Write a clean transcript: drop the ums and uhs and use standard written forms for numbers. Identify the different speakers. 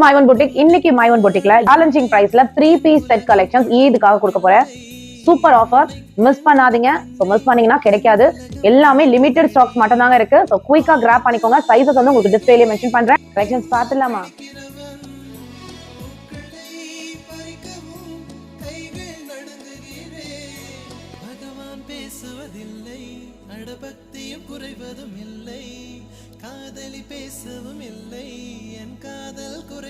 Speaker 1: My one boutique. இன்னைக்கு my one பொட்டிக்ல challenging பிரைஸ்ல 3 piece set collections ஈதுக்காக கொடுக்க போறேன். சூப்பர் ஆஃபர், மிஸ் பண்ணாதீங்க. சோ மிஸ் பண்ணீங்கன்னா கிடைக்காது. எல்லாமே லிமிடெட் ஸ்டாக்ஸ் மட்டும் தாங்க இருக்கு. சோ குயிக்கா கிராப் பண்ணிக்கோங்க. சைஸஸ் வந்து உங்களுக்கு டிஸ்ப்ளேல மென்ஷன் பண்றேன். கலெக்ஷன்ஸ் பார்த்துடலாமா?
Speaker 2: பேசுவதில்லை, அடபக்தியும் குறைவதும் இல்லை, காதலி பேசவும் இல்லை, என் காதல் குறை